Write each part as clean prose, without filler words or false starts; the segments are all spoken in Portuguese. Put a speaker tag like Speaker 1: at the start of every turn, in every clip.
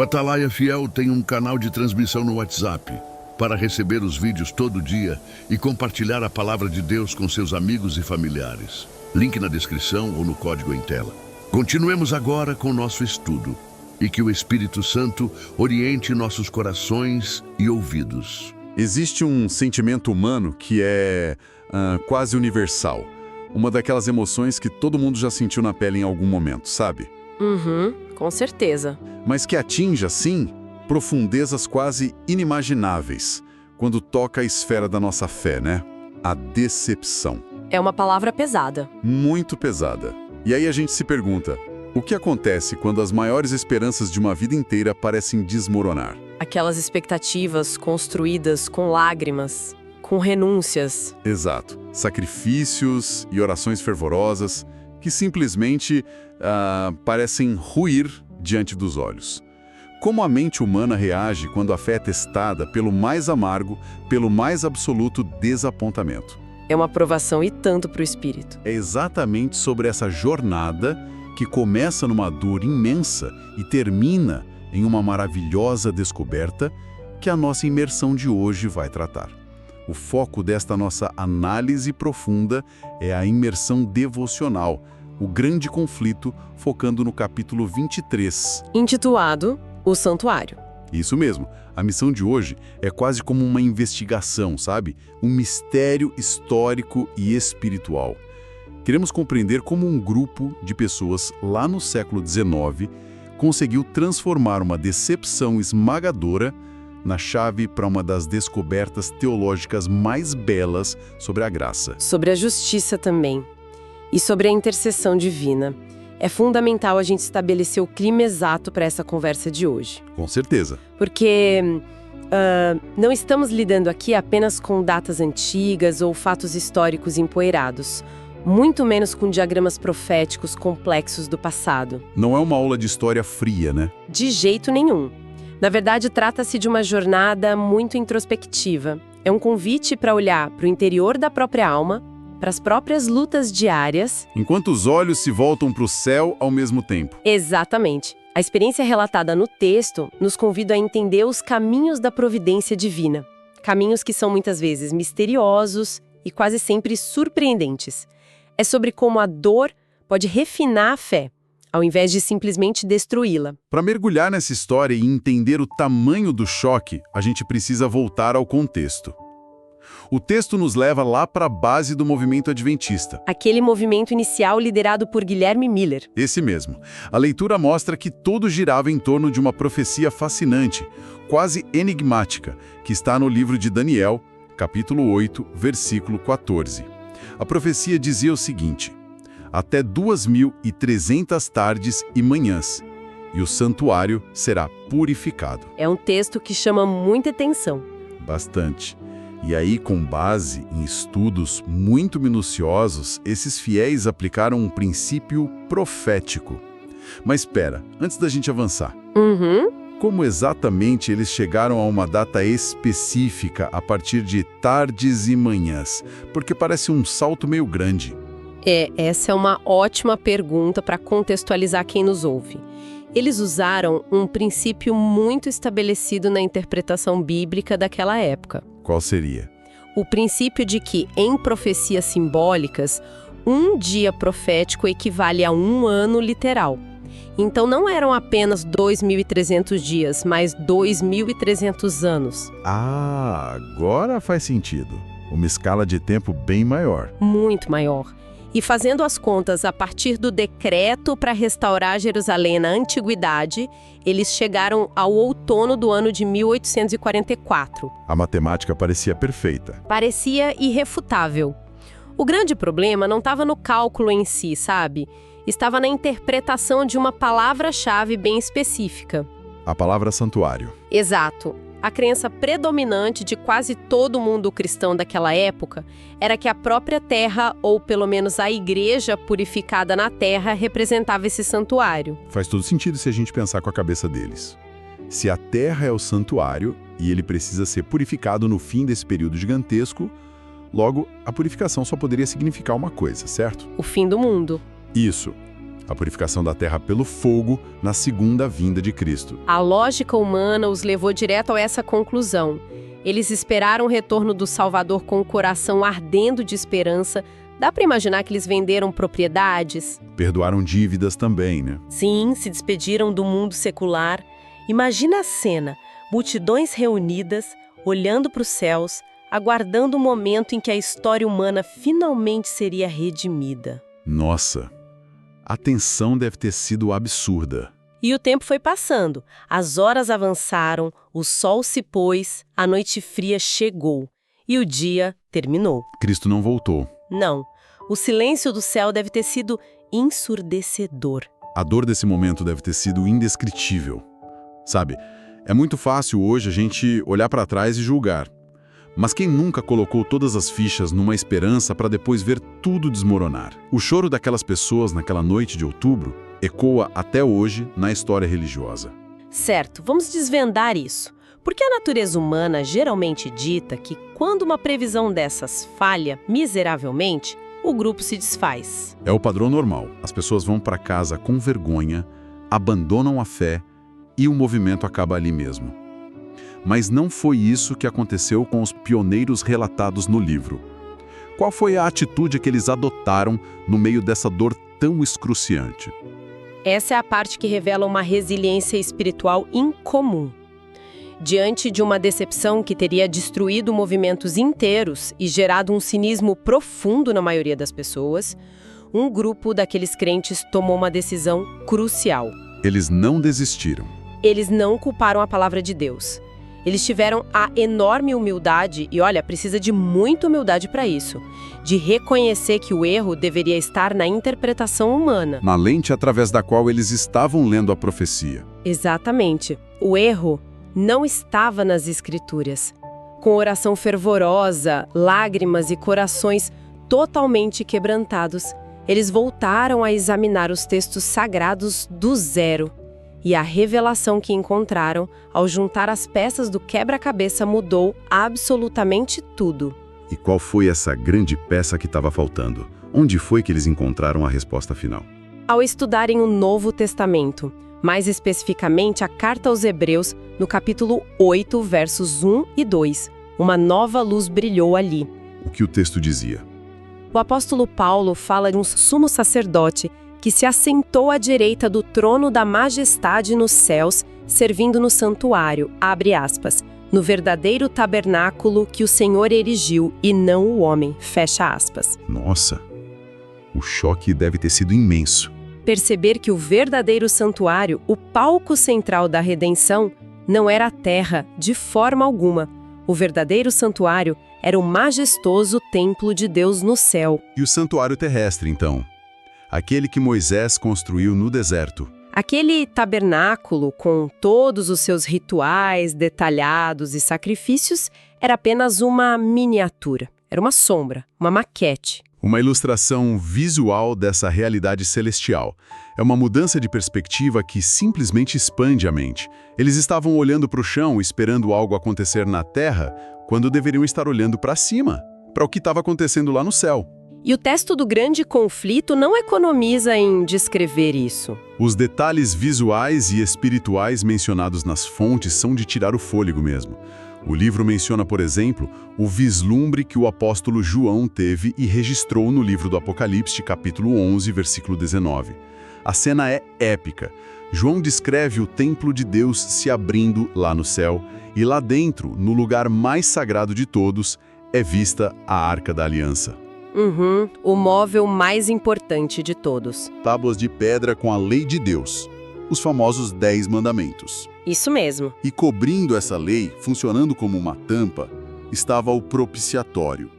Speaker 1: O Atalaia Fiel tem um canal de transmissão no WhatsApp para receber os vídeos todo dia e compartilhar a palavra de Deus com seus amigos e familiares. Link na descrição ou no código em tela. Continuemos agora com nosso estudo e que o Espírito Santo oriente nossos corações e ouvidos.
Speaker 2: Existe um sentimento humano que é quase universal. Uma daquelas emoções que todo mundo já sentiu na pele em algum momento, sabe?
Speaker 3: Com certeza.
Speaker 2: Mas que atinge, assim, profundezas quase inimagináveis quando toca a esfera da nossa fé, né? A decepção.
Speaker 3: É uma palavra pesada.
Speaker 2: Muito pesada. E aí a gente se pergunta, o que acontece quando as maiores esperanças de uma vida inteira parecem desmoronar?
Speaker 3: Aquelas expectativas construídas com lágrimas, com renúncias.
Speaker 2: Exato. Sacrifícios e orações fervorosas que simplesmente parecem ruir diante dos olhos. Como a mente humana reage quando a fé é testada pelo mais amargo, pelo mais absoluto desapontamento?
Speaker 3: É uma provação e tanto para o espírito.
Speaker 2: É exatamente sobre essa jornada que começa numa dor imensa e termina em uma maravilhosa descoberta que a nossa imersão de hoje vai tratar. O foco desta nossa análise profunda é a imersão devocional, o grande conflito, focando no capítulo 23.
Speaker 3: Intitulado O Santuário.
Speaker 2: Isso mesmo. A missão de hoje é quase como uma investigação, sabe? Um mistério histórico e espiritual. Queremos compreender como um grupo de pessoas lá no século XIX conseguiu transformar uma decepção esmagadora na chave para uma das descobertas teológicas mais belas sobre a graça.
Speaker 3: Sobre a justiça também. E sobre a intercessão divina. É fundamental a gente estabelecer o clima exato para essa conversa de hoje.
Speaker 2: Com certeza.
Speaker 3: Porque não estamos lidando aqui apenas com datas antigas ou fatos históricos empoeirados, muito menos com diagramas proféticos complexos do passado.
Speaker 2: Não é uma aula de história fria, né?
Speaker 3: De jeito nenhum. Na verdade, trata-se de uma jornada muito introspectiva. É um convite para olhar para o interior da própria alma, para as próprias lutas diárias.
Speaker 2: Enquanto os olhos se voltam para o céu ao mesmo tempo.
Speaker 3: Exatamente. A experiência relatada no texto nos convida a entender os caminhos da providência divina. Caminhos que são muitas vezes misteriosos e quase sempre surpreendentes. É sobre como a dor pode refinar a fé, ao invés de simplesmente destruí-la.
Speaker 2: Para mergulhar nessa história e entender o tamanho do choque, a gente precisa voltar ao contexto. O texto nos leva lá para a base do movimento adventista.
Speaker 3: Aquele movimento inicial liderado por Guilherme Miller.
Speaker 2: Esse mesmo. A leitura mostra que tudo girava em torno de uma profecia fascinante, quase enigmática, que está no livro de Daniel, capítulo 8, versículo 14. A profecia dizia o seguinte: até 2.300 tardes e manhãs, e o santuário será purificado.
Speaker 3: É um texto que chama muita atenção.
Speaker 2: Bastante. E aí, com base em estudos muito minuciosos, esses fiéis aplicaram um princípio profético. Mas espera, antes da gente avançar, como exatamente eles chegaram a uma data específica a partir de tardes e manhãs? Porque parece um salto meio grande.
Speaker 3: Essa é uma ótima pergunta para contextualizar quem nos ouve. Eles usaram um princípio muito estabelecido na interpretação bíblica daquela época.
Speaker 2: Qual seria?
Speaker 3: O princípio de que, em profecias simbólicas, um dia profético equivale a um ano literal. Então não eram apenas 2.300 dias, mas 2.300 anos.
Speaker 2: Ah, agora faz sentido. Uma escala de tempo bem maior.
Speaker 3: Muito maior. E fazendo as contas a partir do decreto para restaurar Jerusalém na Antiguidade, eles chegaram ao outono do ano de 1844.
Speaker 2: A matemática parecia perfeita.
Speaker 3: Parecia irrefutável. O grande problema não estava no cálculo em si, sabe? Estava na interpretação de uma palavra-chave bem específica.
Speaker 2: A palavra santuário.
Speaker 3: Exato. A crença predominante de quase todo mundo cristão daquela época era que a própria terra, ou pelo menos a igreja purificada na terra, representava esse santuário.
Speaker 2: Faz todo sentido se a gente pensar com a cabeça deles. Se a terra é o santuário e ele precisa ser purificado no fim desse período gigantesco, logo, a purificação só poderia significar uma coisa, certo?
Speaker 3: O fim do mundo.
Speaker 2: Isso. a purificação da terra pelo fogo na segunda vinda de Cristo.
Speaker 3: A lógica humana os levou direto a essa conclusão. Eles esperaram o retorno do Salvador com o coração ardendo de esperança. Dá para imaginar que eles venderam propriedades?
Speaker 2: Perdoaram dívidas também, né?
Speaker 3: Sim, se despediram do mundo secular. Imagina a cena, multidões reunidas, olhando para os céus, aguardando o momento em que a história humana finalmente seria redimida.
Speaker 2: Nossa, a tensão deve ter sido absurda.
Speaker 3: E o tempo foi passando, as horas avançaram, o sol se pôs, a noite fria chegou e o dia terminou.
Speaker 2: Cristo não voltou.
Speaker 3: Não, o silêncio do céu deve ter sido ensurdecedor.
Speaker 2: A dor desse momento deve ter sido indescritível. Sabe, é muito fácil hoje a gente olhar para trás e julgar. Mas quem nunca colocou todas as fichas numa esperança para depois ver tudo desmoronar? O choro daquelas pessoas naquela noite de outubro ecoa até hoje na história religiosa.
Speaker 3: Certo, vamos desvendar isso. Porque a natureza humana geralmente dita que quando uma previsão dessas falha miseravelmente, o grupo se desfaz.
Speaker 2: É o padrão normal. As pessoas vão para casa com vergonha, abandonam a fé e o movimento acaba ali mesmo. Mas não foi isso que aconteceu com os pioneiros relatados no livro. Qual foi a atitude que eles adotaram no meio dessa dor tão excruciante?
Speaker 3: Essa é a parte que revela uma resiliência espiritual incomum. Diante de uma decepção que teria destruído movimentos inteiros e gerado um cinismo profundo na maioria das pessoas, um grupo daqueles crentes tomou uma decisão crucial.
Speaker 2: Eles não desistiram.
Speaker 3: Eles não culparam a palavra de Deus. Eles tiveram a enorme humildade, e olha, precisa de muita humildade para isso, de reconhecer que o erro deveria estar na interpretação humana.
Speaker 2: Na lente através da qual eles estavam lendo a profecia.
Speaker 3: Exatamente. O erro não estava nas Escrituras. Com oração fervorosa, lágrimas e corações totalmente quebrantados, eles voltaram a examinar os textos sagrados do zero. E a revelação que encontraram, ao juntar as peças do quebra-cabeça, mudou absolutamente tudo.
Speaker 2: E qual foi essa grande peça que estava faltando? Onde foi que eles encontraram a resposta final?
Speaker 3: Ao estudarem o Novo Testamento, mais especificamente a Carta aos Hebreus, no capítulo 8, versos 1 e 2, uma nova luz brilhou ali.
Speaker 2: O que o texto dizia?
Speaker 3: O apóstolo Paulo fala de um sumo sacerdote que se assentou à direita do trono da majestade nos céus, servindo no santuário, abre aspas, no verdadeiro tabernáculo que o Senhor erigiu e não o homem, fecha aspas.
Speaker 2: Nossa, o choque deve ter sido imenso.
Speaker 3: Perceber que o verdadeiro santuário, o palco central da redenção, não era a terra, de forma alguma. O verdadeiro santuário era o majestoso templo de Deus no céu.
Speaker 2: E o santuário terrestre, então? Aquele que Moisés construiu no deserto.
Speaker 3: Aquele tabernáculo, com todos os seus rituais detalhados e sacrifícios, era apenas uma miniatura. Era uma sombra, uma maquete.
Speaker 2: Uma ilustração visual dessa realidade celestial. É uma mudança de perspectiva que simplesmente expande a mente. Eles estavam olhando para o chão, esperando algo acontecer na terra, quando deveriam estar olhando para cima, para o que estava acontecendo lá no céu.
Speaker 3: E o texto do grande conflito não economiza em descrever isso.
Speaker 2: Os detalhes visuais e espirituais mencionados nas fontes são de tirar o fôlego mesmo. O livro menciona, por exemplo, o vislumbre que o apóstolo João teve e registrou no livro do Apocalipse, capítulo 11, versículo 19. A cena é épica. João descreve o templo de Deus se abrindo lá no céu, e lá dentro, no lugar mais sagrado de todos, é vista a Arca da Aliança.
Speaker 3: O móvel mais importante de todos.
Speaker 2: Tábuas de pedra com a lei de Deus, os famosos 10 mandamentos.
Speaker 3: Isso mesmo.
Speaker 2: E cobrindo essa lei, funcionando como uma tampa, estava o propiciatório.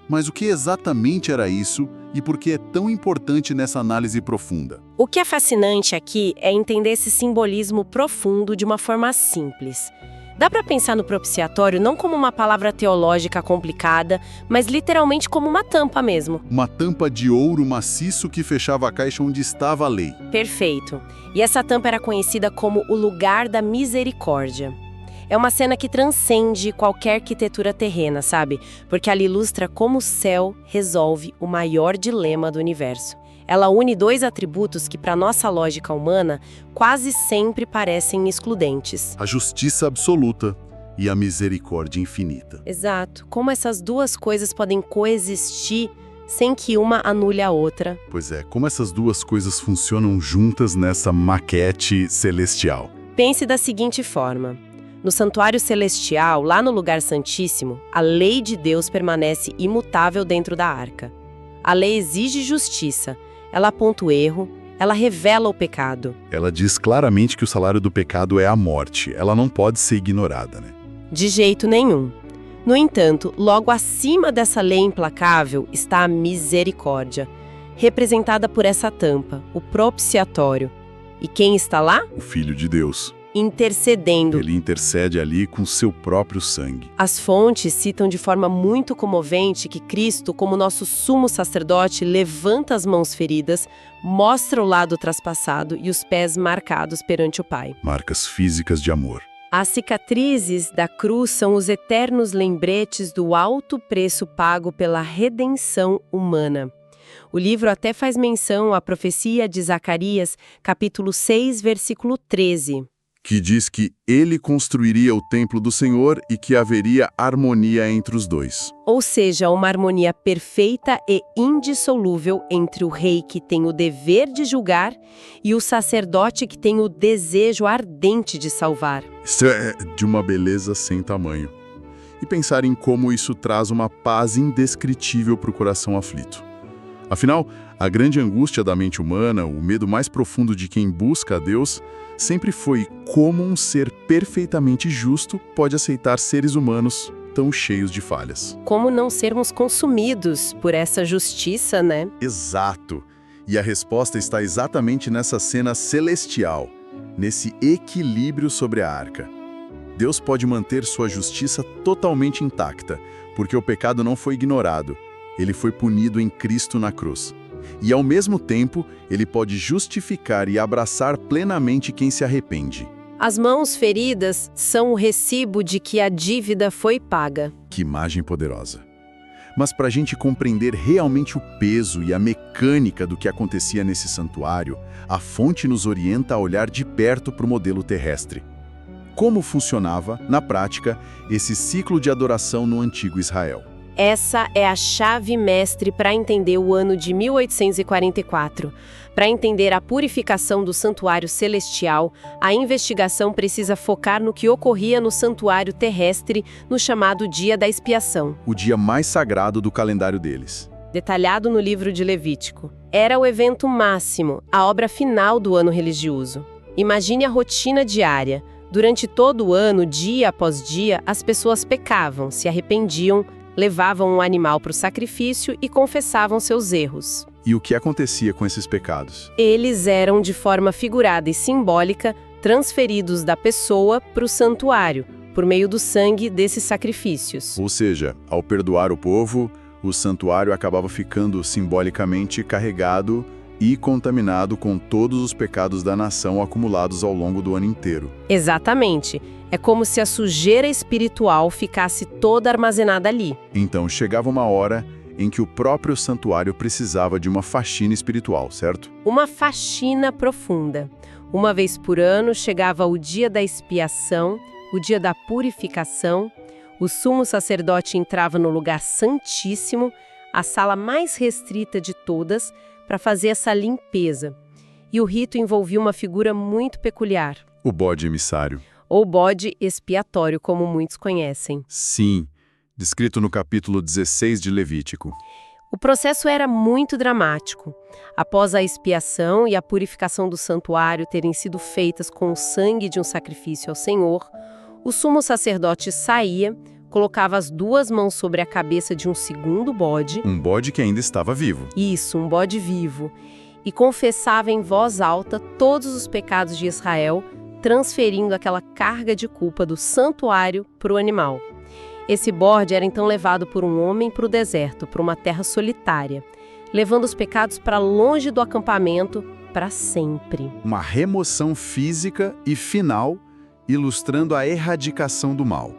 Speaker 2: Mas o que exatamente era isso e por que é tão importante nessa análise profunda?
Speaker 3: O que é fascinante aqui é entender esse simbolismo profundo de uma forma simples. Dá para pensar no propiciatório não como uma palavra teológica complicada, mas literalmente como uma tampa mesmo.
Speaker 2: Uma tampa de ouro maciço que fechava a caixa onde estava a lei.
Speaker 3: Perfeito. E essa tampa era conhecida como o lugar da misericórdia. É uma cena que transcende qualquer arquitetura terrena, sabe? Porque ela ilustra como o céu resolve o maior dilema do universo. Ela une dois atributos que, para nossa lógica humana, quase sempre parecem excludentes.
Speaker 2: A justiça absoluta e a misericórdia infinita.
Speaker 3: Exato. Como essas duas coisas podem coexistir sem que uma anule a outra.
Speaker 2: Pois é, como essas duas coisas funcionam juntas nessa maquete celestial?
Speaker 3: Pense da seguinte forma. No santuário celestial, lá no lugar santíssimo, a lei de Deus permanece imutável dentro da arca. A lei exige justiça, ela aponta o erro, ela revela o pecado.
Speaker 2: Ela diz claramente que o salário do pecado é a morte, ela não pode ser ignorada, né?
Speaker 3: De jeito nenhum. No entanto, logo acima dessa lei implacável está a misericórdia, representada por essa tampa, o propiciatório. E quem está lá?
Speaker 2: O Filho de Deus.
Speaker 3: Intercedendo.
Speaker 2: Ele intercede ali com seu próprio sangue.
Speaker 3: As fontes citam de forma muito comovente que Cristo, como nosso sumo sacerdote, levanta as mãos feridas, mostra o lado traspassado e os pés marcados perante o Pai.
Speaker 2: Marcas físicas de amor.
Speaker 3: As cicatrizes da cruz são os eternos lembretes do alto preço pago pela redenção humana. O livro até faz menção à profecia de Zacarias, capítulo 6, versículo 13.
Speaker 2: Que diz que ele construiria o templo do Senhor e que haveria harmonia entre os dois.
Speaker 3: Ou seja, uma harmonia perfeita e indissolúvel entre o rei que tem o dever de julgar e o sacerdote que tem o desejo ardente de salvar.
Speaker 2: Isso é de uma beleza sem tamanho. E pensar em como isso traz uma paz indescritível para o coração aflito. Afinal, a grande angústia da mente humana, o medo mais profundo de quem busca a Deus, sempre foi como um ser perfeitamente justo pode aceitar seres humanos tão cheios de falhas.
Speaker 3: Como não sermos consumidos por essa justiça, né?
Speaker 2: Exato. E a resposta está exatamente nessa cena celestial, nesse equilíbrio sobre a arca. Deus pode manter sua justiça totalmente intacta, porque o pecado não foi ignorado. Ele foi punido em Cristo na cruz. E, ao mesmo tempo, ele pode justificar e abraçar plenamente quem se arrepende.
Speaker 3: As mãos feridas são o recibo de que a dívida foi paga.
Speaker 2: Que imagem poderosa. Mas para a gente compreender realmente o peso e a mecânica do que acontecia nesse santuário, a fonte nos orienta a olhar de perto para o modelo terrestre. Como funcionava, na prática, esse ciclo de adoração no antigo Israel?
Speaker 3: Essa é a chave mestre para entender o ano de 1844. Para entender a purificação do santuário celestial, a investigação precisa focar no que ocorria no santuário terrestre, no chamado Dia da Expiação.
Speaker 2: O dia mais sagrado do calendário deles.
Speaker 3: Detalhado no livro de Levítico. Era o evento máximo, a obra final do ano religioso. Imagine a rotina diária. Durante todo o ano, dia após dia, as pessoas pecavam, se arrependiam, levavam um animal para o sacrifício e confessavam seus erros.
Speaker 2: E o que acontecia com esses pecados?
Speaker 3: Eles eram, de forma figurada e simbólica, transferidos da pessoa para o santuário, por meio do sangue desses sacrifícios.
Speaker 2: Ou seja, ao perdoar o povo, o santuário acabava ficando simbolicamente carregado e contaminado com todos os pecados da nação acumulados ao longo do ano inteiro.
Speaker 3: Exatamente. É como se a sujeira espiritual ficasse toda armazenada ali.
Speaker 2: Então chegava uma hora em que o próprio santuário precisava de uma faxina espiritual, certo?
Speaker 3: Uma faxina profunda. Uma vez por ano chegava o dia da expiação, o dia da purificação. O sumo sacerdote entrava no lugar santíssimo, a sala mais restrita de todas, para fazer essa limpeza. E o rito envolvia uma figura muito peculiar.
Speaker 2: O bode emissário.
Speaker 3: Ou bode expiatório, como muitos conhecem.
Speaker 2: Sim, descrito no capítulo 16 de Levítico.
Speaker 3: O processo era muito dramático. Após a expiação e a purificação do santuário terem sido feitas com o sangue de um sacrifício ao Senhor, o sumo sacerdote saía, colocava as duas mãos sobre a cabeça de um segundo bode.
Speaker 2: Um bode que ainda estava vivo.
Speaker 3: Isso, um bode vivo. E confessava em voz alta todos os pecados de Israel, transferindo aquela carga de culpa do santuário para o animal. Esse bode era então levado por um homem para o deserto, para uma terra solitária, levando os pecados para longe do acampamento para sempre.
Speaker 2: Uma remoção física e final, ilustrando a erradicação do mal.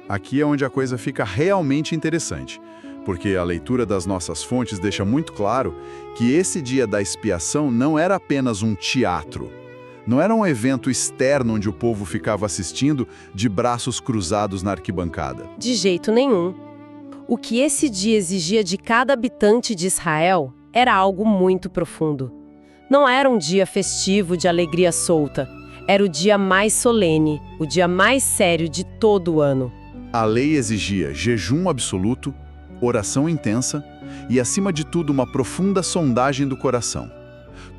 Speaker 2: Aqui é onde a coisa fica realmente interessante, porque a leitura das nossas fontes deixa muito claro que esse dia da expiação não era apenas um teatro. Não era um evento externo onde o povo ficava assistindo de braços cruzados na arquibancada.
Speaker 3: De jeito nenhum. O que esse dia exigia de cada habitante de Israel era algo muito profundo. Não era um dia festivo de alegria solta. Era o dia mais solene, o dia mais sério de todo o ano.
Speaker 2: A lei exigia jejum absoluto, oração intensa e, acima de tudo, uma profunda sondagem do coração.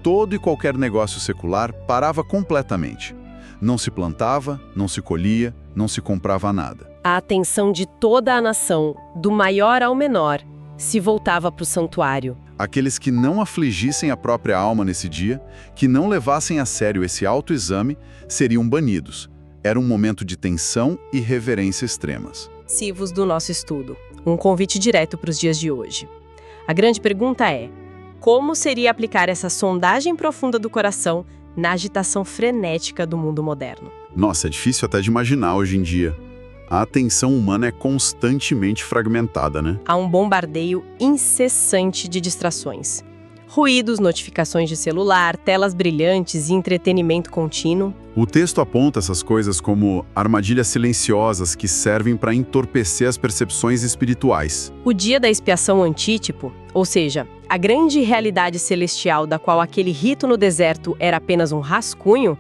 Speaker 2: Todo e qualquer negócio secular parava completamente. Não se plantava, não se colhia, não se comprava nada.
Speaker 3: A atenção de toda a nação, do maior ao menor, se voltava para o santuário.
Speaker 2: Aqueles que não afligissem a própria alma nesse dia, que não levassem a sério esse autoexame, seriam banidos. Era um momento de tensão e reverência extremas.
Speaker 3: Passivos do nosso estudo. Um convite direto para os dias de hoje. A grande pergunta é: como seria aplicar essa sondagem profunda do coração na agitação frenética do mundo moderno?
Speaker 2: Nossa, é difícil até de imaginar hoje em dia. A atenção humana é constantemente fragmentada, né?
Speaker 3: Há um bombardeio incessante de distrações. Ruídos, notificações de celular, telas brilhantes e entretenimento contínuo.
Speaker 2: O texto aponta essas coisas como armadilhas silenciosas que servem para entorpecer as percepções espirituais.
Speaker 3: O dia da expiação antítipo, ou seja, a grande realidade celestial da qual aquele rito no deserto era apenas um rascunho,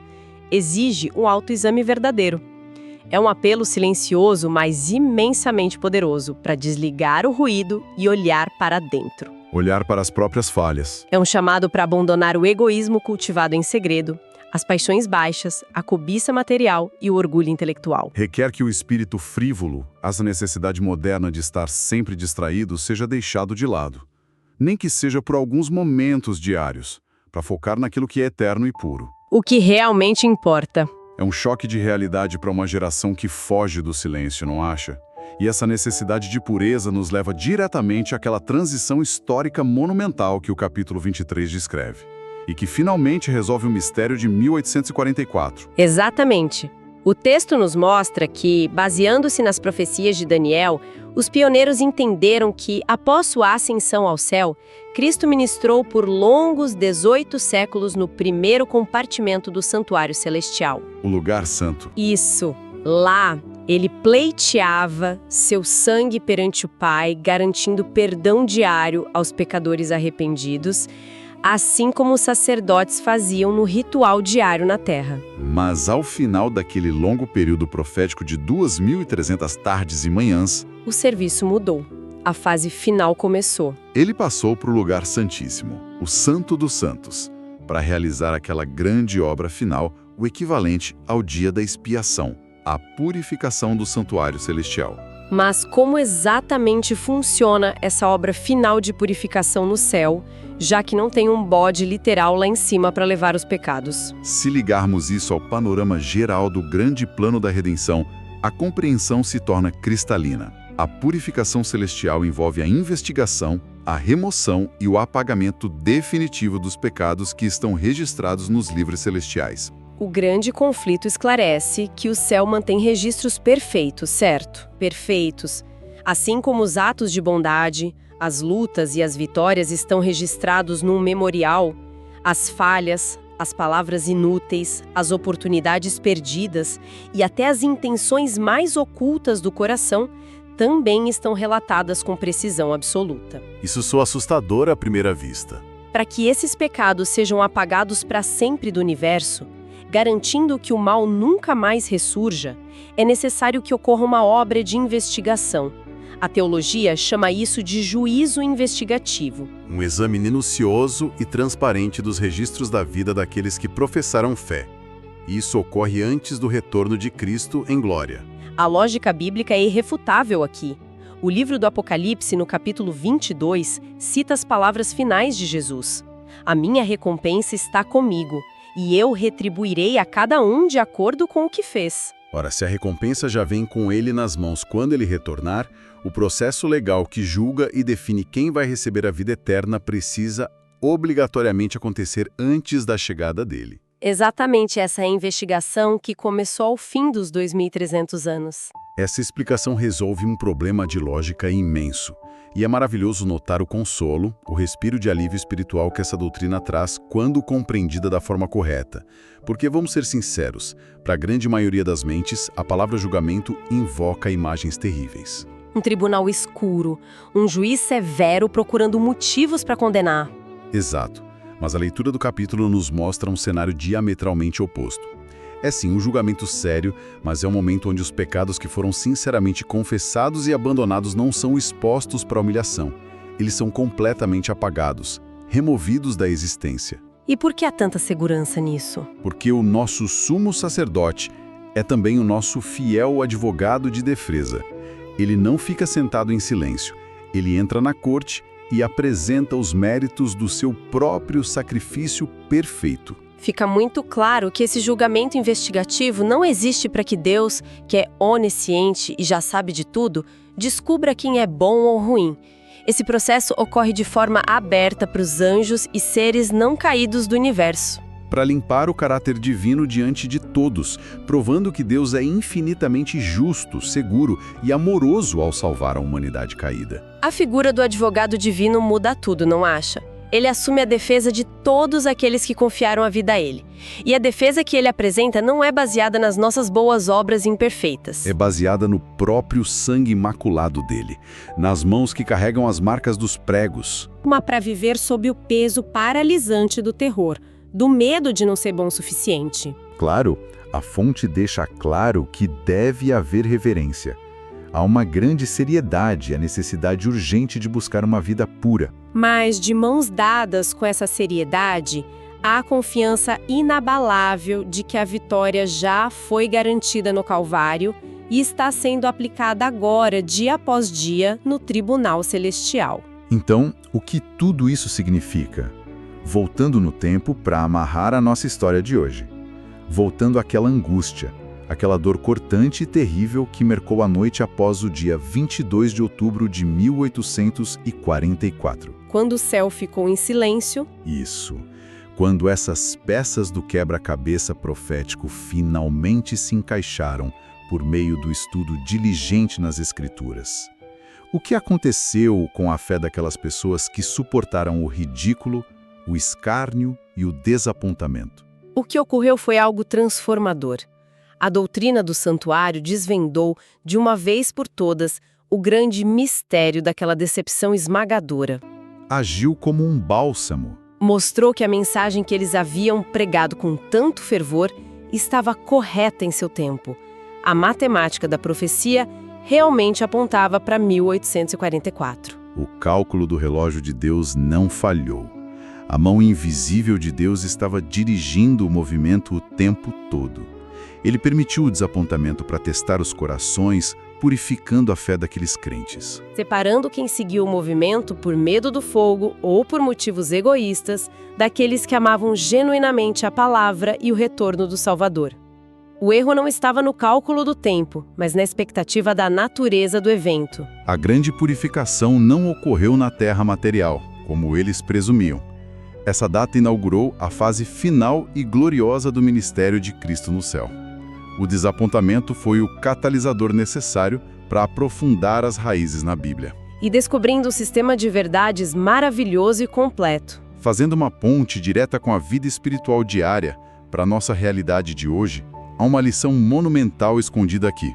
Speaker 3: exige um autoexame verdadeiro. É um apelo silencioso, mas imensamente poderoso, para desligar o ruído e olhar para dentro.
Speaker 2: Olhar para as próprias falhas.
Speaker 3: É um chamado para abandonar o egoísmo cultivado em segredo, as paixões baixas, a cobiça material e o orgulho intelectual.
Speaker 2: Requer que o espírito frívolo, essa necessidade moderna de estar sempre distraído, seja deixado de lado. Nem que seja por alguns momentos diários, para focar naquilo que é eterno e puro.
Speaker 3: O que realmente importa.
Speaker 2: É um choque de realidade para uma geração que foge do silêncio, não acha? E essa necessidade de pureza nos leva diretamente àquela transição histórica monumental que o capítulo 23 descreve. E que finalmente resolve o mistério de 1844.
Speaker 3: Exatamente. O texto nos mostra que, baseando-se nas profecias de Daniel, os pioneiros entenderam que, após sua ascensão ao céu, Cristo ministrou por longos 18 séculos no primeiro compartimento do santuário celestial.
Speaker 2: O lugar santo.
Speaker 3: Isso. Lá, ele pleiteava seu sangue perante o Pai, garantindo perdão diário aos pecadores arrependidos, assim como os sacerdotes faziam no ritual diário na terra.
Speaker 2: Mas ao final daquele longo período profético de 2.300 tardes e manhãs,
Speaker 3: o serviço mudou. A fase final começou.
Speaker 2: Ele passou para o lugar santíssimo, o Santo dos Santos, para realizar aquela grande obra final, o equivalente ao dia da expiação, a purificação do santuário celestial.
Speaker 3: Mas como exatamente funciona essa obra final de purificação no céu, já que não tem um bode literal lá em cima para levar os pecados?
Speaker 2: Se ligarmos isso ao panorama geral do grande plano da redenção, a compreensão se torna cristalina. A purificação celestial envolve a investigação, a remoção e o apagamento definitivo dos pecados que estão registrados nos livros celestiais.
Speaker 3: O grande conflito esclarece que o céu mantém registros perfeitos, certo? Perfeitos. Assim como os atos de bondade, as lutas e as vitórias estão registrados num memorial, as falhas, as palavras inúteis, as oportunidades perdidas e até as intenções mais ocultas do coração também estão relatadas com precisão absoluta.
Speaker 2: Isso soa assustador à primeira vista.
Speaker 3: Para que esses pecados sejam apagados para sempre do universo, garantindo que o mal nunca mais ressurja, é necessário que ocorra uma obra de investigação. A teologia chama isso de juízo investigativo.
Speaker 2: Um exame minucioso e transparente dos registros da vida daqueles que professaram fé. Isso ocorre antes do retorno de Cristo em glória.
Speaker 3: A lógica bíblica é irrefutável aqui. O livro do Apocalipse, no capítulo 22, cita as palavras finais de Jesus. A minha recompensa está comigo, e eu retribuirei a cada um de acordo com o que fez.
Speaker 2: Ora, se a recompensa já vem com ele nas mãos quando ele retornar, o processo legal que julga e define quem vai receber a vida eterna precisa obrigatoriamente acontecer antes da chegada dele.
Speaker 3: Exatamente essa é a investigação que começou ao fim dos 2.300 anos.
Speaker 2: Essa explicação resolve um problema de lógica imenso. E é maravilhoso notar o consolo, o respiro de alívio espiritual que essa doutrina traz quando compreendida da forma correta. Porque, vamos ser sinceros, para a grande maioria das mentes, a palavra julgamento invoca imagens terríveis.
Speaker 3: Um tribunal escuro, um juiz severo procurando motivos para condenar.
Speaker 2: Exato. Mas a leitura do capítulo nos mostra um cenário diametralmente oposto. É sim um julgamento sério, mas é um momento onde os pecados que foram sinceramente confessados e abandonados não são expostos para a humilhação. Eles são completamente apagados, removidos da existência.
Speaker 3: E por que há tanta segurança nisso?
Speaker 2: Porque o nosso sumo sacerdote é também o nosso fiel advogado de defesa. Ele não fica sentado em silêncio. Ele entra na corte e apresenta os méritos do seu próprio sacrifício perfeito.
Speaker 3: Fica muito claro que esse julgamento investigativo não existe para que Deus, que é onisciente e já sabe de tudo, descubra quem é bom ou ruim. Esse processo ocorre de forma aberta para os anjos e seres não caídos do universo.
Speaker 2: Para limpar o caráter divino diante de todos, provando que Deus é infinitamente justo, seguro e amoroso ao salvar a humanidade caída.
Speaker 3: A figura do advogado divino muda tudo, não acha? Ele assume a defesa de todos aqueles que confiaram a vida a ele. E a defesa que ele apresenta não é baseada nas nossas boas obras imperfeitas.
Speaker 2: É baseada no próprio sangue imaculado dele, nas mãos que carregam as marcas dos pregos.
Speaker 4: Para viver sob o peso paralisante do terror, do medo de não ser bom o suficiente.
Speaker 5: Claro, a fonte deixa claro que deve haver reverência. Há uma grande seriedade e a necessidade urgente de buscar uma vida pura.
Speaker 4: Mas, de mãos dadas com essa seriedade, há a confiança inabalável de que a vitória já foi garantida no Calvário e está sendo aplicada agora, dia após dia, no Tribunal Celestial.
Speaker 5: Então, o que tudo isso significa? Voltando no tempo para amarrar a nossa história de hoje. Voltando àquela angústia, aquela dor cortante e terrível que marcou a noite após o dia 22 de outubro de 1844.
Speaker 4: Quando o céu ficou em silêncio.
Speaker 5: Isso. Quando essas peças do quebra-cabeça profético finalmente se encaixaram por meio do estudo diligente nas Escrituras. O que aconteceu com a fé daquelas pessoas que suportaram o ridículo, o escárnio e o desapontamento?
Speaker 3: O que ocorreu foi algo transformador. A doutrina do santuário desvendou, de uma vez por todas, o grande mistério daquela decepção esmagadora.
Speaker 5: Agiu como um bálsamo.
Speaker 3: Mostrou que a mensagem que eles haviam pregado com tanto fervor estava correta em seu tempo. A matemática da profecia realmente apontava para 1844.
Speaker 5: O cálculo do relógio de Deus não falhou. A mão invisível de Deus estava dirigindo o movimento o tempo todo. Ele permitiu o desapontamento para testar os corações, purificando a fé daqueles crentes.
Speaker 3: Separando quem seguiu o movimento por medo do fogo ou por motivos egoístas, daqueles que amavam genuinamente a palavra e o retorno do Salvador. O erro não estava no cálculo do tempo, mas na expectativa da natureza do evento.
Speaker 5: A grande purificação não ocorreu na terra material, como eles presumiam. Essa data inaugurou a fase final e gloriosa do ministério de Cristo no céu. O desapontamento foi o catalisador necessário para aprofundar as raízes na Bíblia.
Speaker 3: E descobrindo um sistema de verdades maravilhoso e completo.
Speaker 5: Fazendo uma ponte direta com a vida espiritual diária para a nossa realidade de hoje, há uma lição monumental escondida aqui.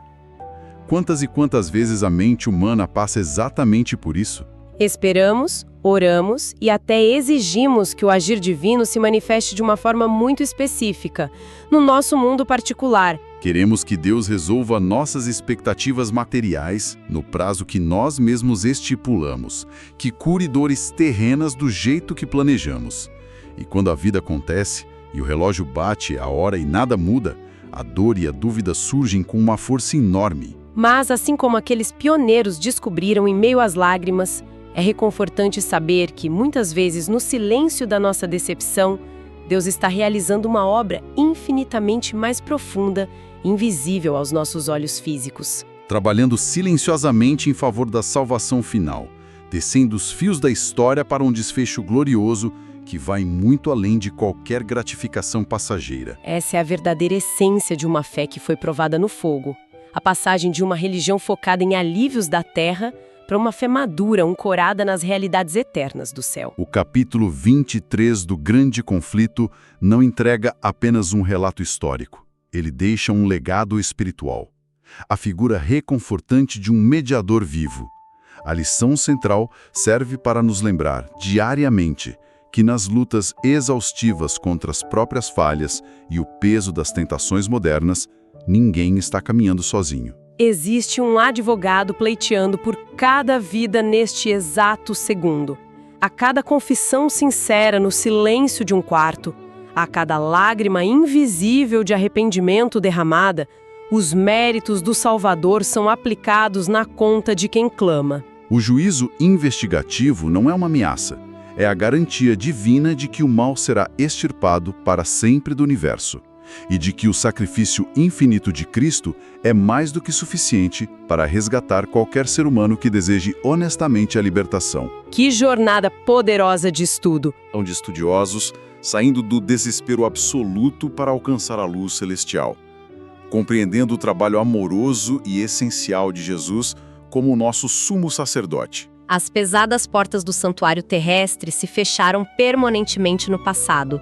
Speaker 5: Quantas e quantas vezes a mente humana passa exatamente por isso?
Speaker 3: Esperamos, oramos e até exigimos que o agir divino se manifeste de uma forma muito específica, no nosso mundo particular.
Speaker 5: Queremos que Deus resolva nossas expectativas materiais no prazo que nós mesmos estipulamos, que cure dores terrenas do jeito que planejamos. E quando a vida acontece e o relógio bate a hora e nada muda, a dor e a dúvida surgem com uma força enorme.
Speaker 3: Mas, assim como aqueles pioneiros descobriram em meio às lágrimas, é reconfortante saber que, muitas vezes, no silêncio da nossa decepção, Deus está realizando uma obra infinitamente mais profunda, invisível aos nossos olhos físicos.
Speaker 5: Trabalhando silenciosamente em favor da salvação final, tecendo os fios da história para um desfecho glorioso que vai muito além de qualquer gratificação passageira.
Speaker 3: Essa é a verdadeira essência de uma fé que foi provada no fogo. A passagem de uma religião focada em alívios da terra para uma fé madura, ancorada nas realidades eternas do céu.
Speaker 2: O capítulo 23 do Grande Conflito não entrega apenas um relato histórico. Ele deixa um legado espiritual. A figura reconfortante de um mediador vivo. A lição central serve para nos lembrar, diariamente, que nas lutas exaustivas contra as próprias falhas e o peso das tentações modernas, ninguém está caminhando sozinho.
Speaker 3: Existe um advogado pleiteando por cada vida neste exato segundo. A cada confissão sincera no silêncio de um quarto, a cada lágrima invisível de arrependimento derramada, os méritos do Salvador são aplicados na conta de quem clama.
Speaker 2: O juízo investigativo não é uma ameaça, é a garantia divina de que o mal será extirpado para sempre do universo e de que o sacrifício infinito de Cristo é mais do que suficiente para resgatar qualquer ser humano que deseje honestamente a libertação.
Speaker 3: Que jornada poderosa de estudo!
Speaker 2: São de estudiosos saindo do desespero absoluto para alcançar a luz celestial, compreendendo o trabalho amoroso e essencial de Jesus como o nosso sumo sacerdote.
Speaker 4: As pesadas portas do santuário terrestre se fecharam permanentemente no passado,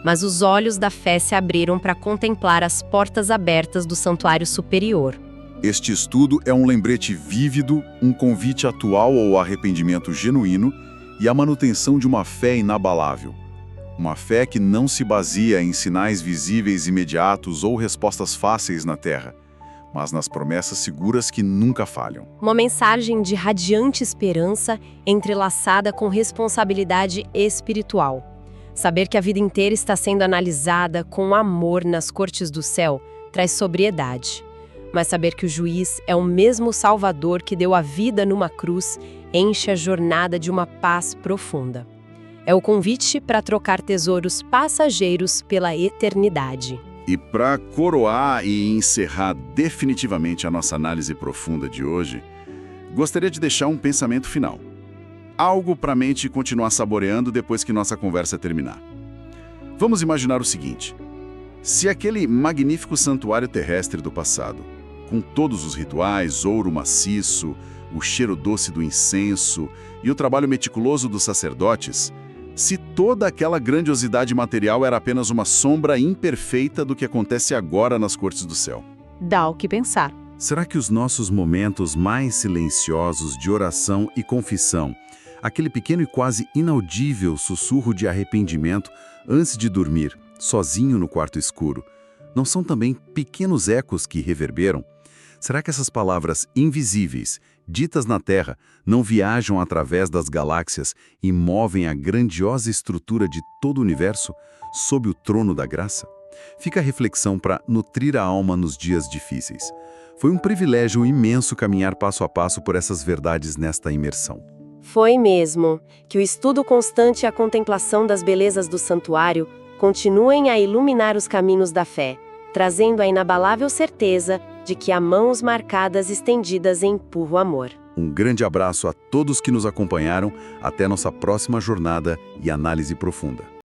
Speaker 4: mas os olhos da fé se abriram para contemplar as portas abertas do santuário superior.
Speaker 2: Este estudo é um lembrete vívido, um convite atual ao arrependimento genuíno e à manutenção de uma fé inabalável. Uma fé que não se baseia em sinais visíveis imediatos ou respostas fáceis na terra, mas nas promessas seguras que nunca falham.
Speaker 4: Uma mensagem de radiante esperança entrelaçada com responsabilidade espiritual. Saber que a vida inteira está sendo analisada com amor nas cortes do céu traz sobriedade. Mas saber que o juiz é o mesmo Salvador que deu a vida numa cruz enche a jornada de uma paz profunda. É o convite para trocar tesouros passageiros pela eternidade.
Speaker 2: E para coroar e encerrar definitivamente a nossa análise profunda de hoje, gostaria de deixar um pensamento final. Algo para a mente continuar saboreando depois que nossa conversa terminar. Vamos imaginar o seguinte: se aquele magnífico santuário terrestre do passado, com todos os rituais, ouro maciço, o cheiro doce do incenso e o trabalho meticuloso dos sacerdotes, se toda aquela grandiosidade material era apenas uma sombra imperfeita do que acontece agora nas cortes do céu.
Speaker 3: Dá o que pensar.
Speaker 2: Será que os nossos momentos mais silenciosos de oração e confissão, aquele pequeno e quase inaudível sussurro de arrependimento antes de dormir, sozinho no quarto escuro, não são também pequenos ecos que reverberam? Será que essas palavras invisíveis, ditas na Terra, não viajam através das galáxias e movem a grandiosa estrutura de todo o universo sob o trono da graça? Fica a reflexão para nutrir a alma nos dias difíceis. Foi um privilégio imenso caminhar passo a passo por essas verdades nesta imersão.
Speaker 3: Foi mesmo. Que o estudo constante e a contemplação das belezas do santuário continuem a iluminar os caminhos da fé, trazendo a inabalável certeza de que há mãos marcadas estendidas em puro amor.
Speaker 2: Um grande abraço a todos que nos acompanharam. Até nossa próxima jornada e análise profunda.